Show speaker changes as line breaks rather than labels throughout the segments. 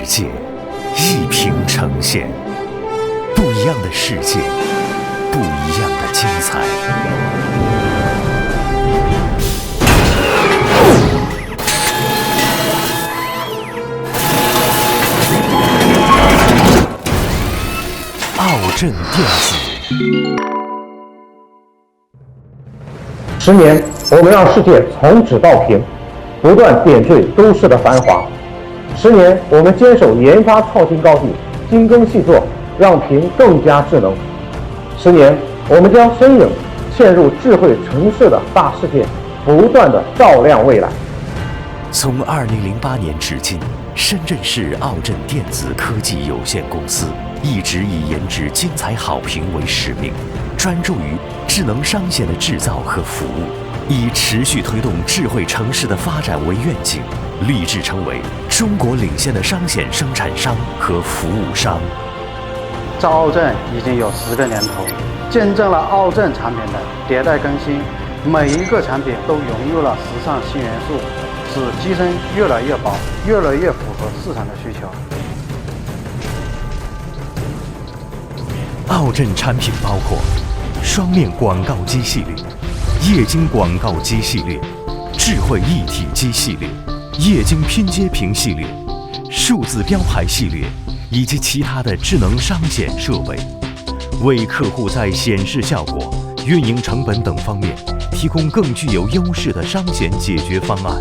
界，一屏呈现，不一样的世界，不一样的精彩。奥镇电子。
10年，我们让世界从纸到屏，不断点缀都市的繁华。10年，我们坚守研发创新高地，精耕细作，让屏更加智能。10年，我们将身影嵌入智慧城市的大世界，不断的照亮未来。
从2008年至今，深圳市奥镇电子科技有限公司一直以研制精彩好评为使命，专注于智能商险的制造和服务，以持续推动智慧城市的发展为愿景，立志成为中国领先的商险生产商和服务商。
在奥镇已经有10个年头，见证了奥镇产品的迭代更新，每一个产品都融入了时尚新元素，使机身越来越薄，越来越符合市场的需求。
奥镇产品包括双面广告机系列、液晶广告机系列、智慧一体机系列、液晶拼接屏系列、数字标牌系列以及其他的智能商险设备，为客户在显示效果、运营成本等方面提供更具有优势的商险解决方案。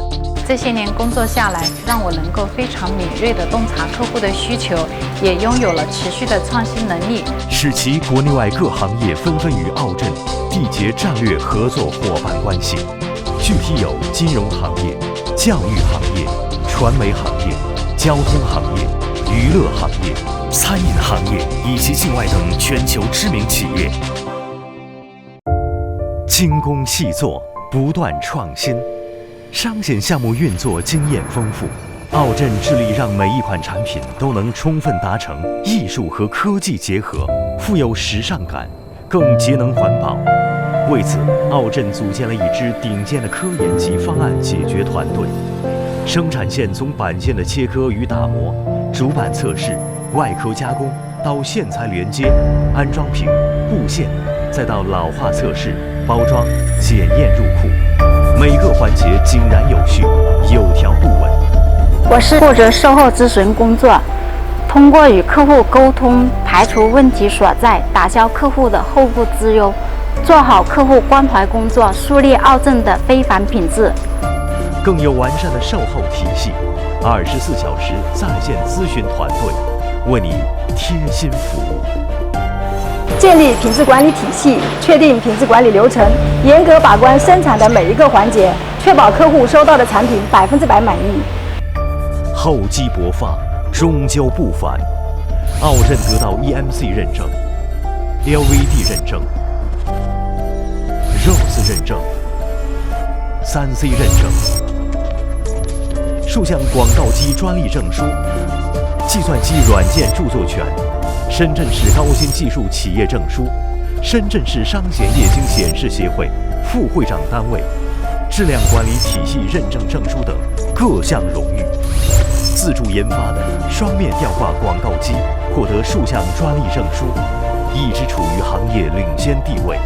这些年工作下来，让我能够非常敏锐地洞察客户的需求，也拥有了持续的创新能力，
使其国内外各行业纷纷与奥镇缔结战略合作伙伴关系。具体有金融行业、教育行业、传媒行业、交通行业、娱乐行业、餐饮行业以及境外等全球知名企业。精工细作，不断创新。商险项目运作经验丰富，奥镇致力让每一款产品都能充分达成艺术和科技结合，富有时尚感，更节能环保。为此，奥镇组建了一支顶尖的科研及方案解决团队，生产线从板线的切割与打磨、主板测试、外壳加工到线材连接、安装屏、布线，再到老化测试、包装、检验入库。每个环节井然有序，有条不紊。
我是负责售后咨询工作，通过与客户沟通，排除问题所在，打消客户的后顾之忧，做好客户关怀工作，树立奥镇的非凡品质。
更有完善的售后体系，24小时在线咨询团队，为你贴心服务。
建立品质管理体系，确定品质管理流程，严格把关生产的每一个环节，确保客户收到的产品100%满意。
厚积薄发，终究不凡。奥镇得到 EMC 认证、LVD 认证、ROSE 认证、3C 认证，数项广告机专利证书，计算机软件著作权，深圳市高新技术企业证书，深圳市商险液晶显示协会副会长单位，质量管理体系认证证书等各项荣誉。自主研发的双面吊挂广告机获得数项专利证书，一直处于行业领先地位。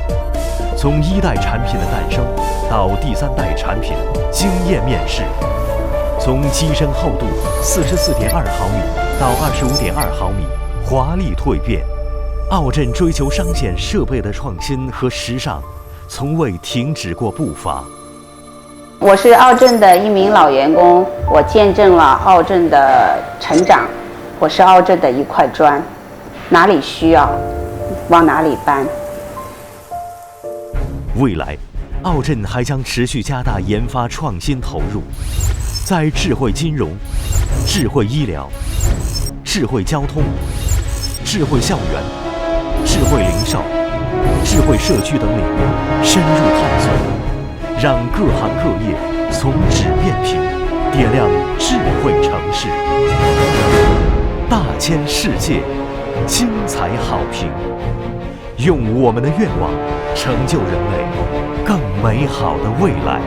从1代产品的诞生到第3代产品经验面世，从机身厚度44.2毫米到25.2毫米，华丽蜕变。奥镇追求商险设备的创新和时尚，从未停止过步伐。
我是奥镇的一名老员工，我见证了奥镇的成长。我是奥镇的一块砖，哪里需要，往哪里搬。
未来，奥镇还将持续加大研发创新投入，在智慧金融、智慧医疗、智慧交通、智慧校园、智慧零售、智慧社区等领域深入探索，让各行各业从纸变屏，点亮智慧城市。大千世界，精彩好评，用我们的愿望成就人类更美好的未来。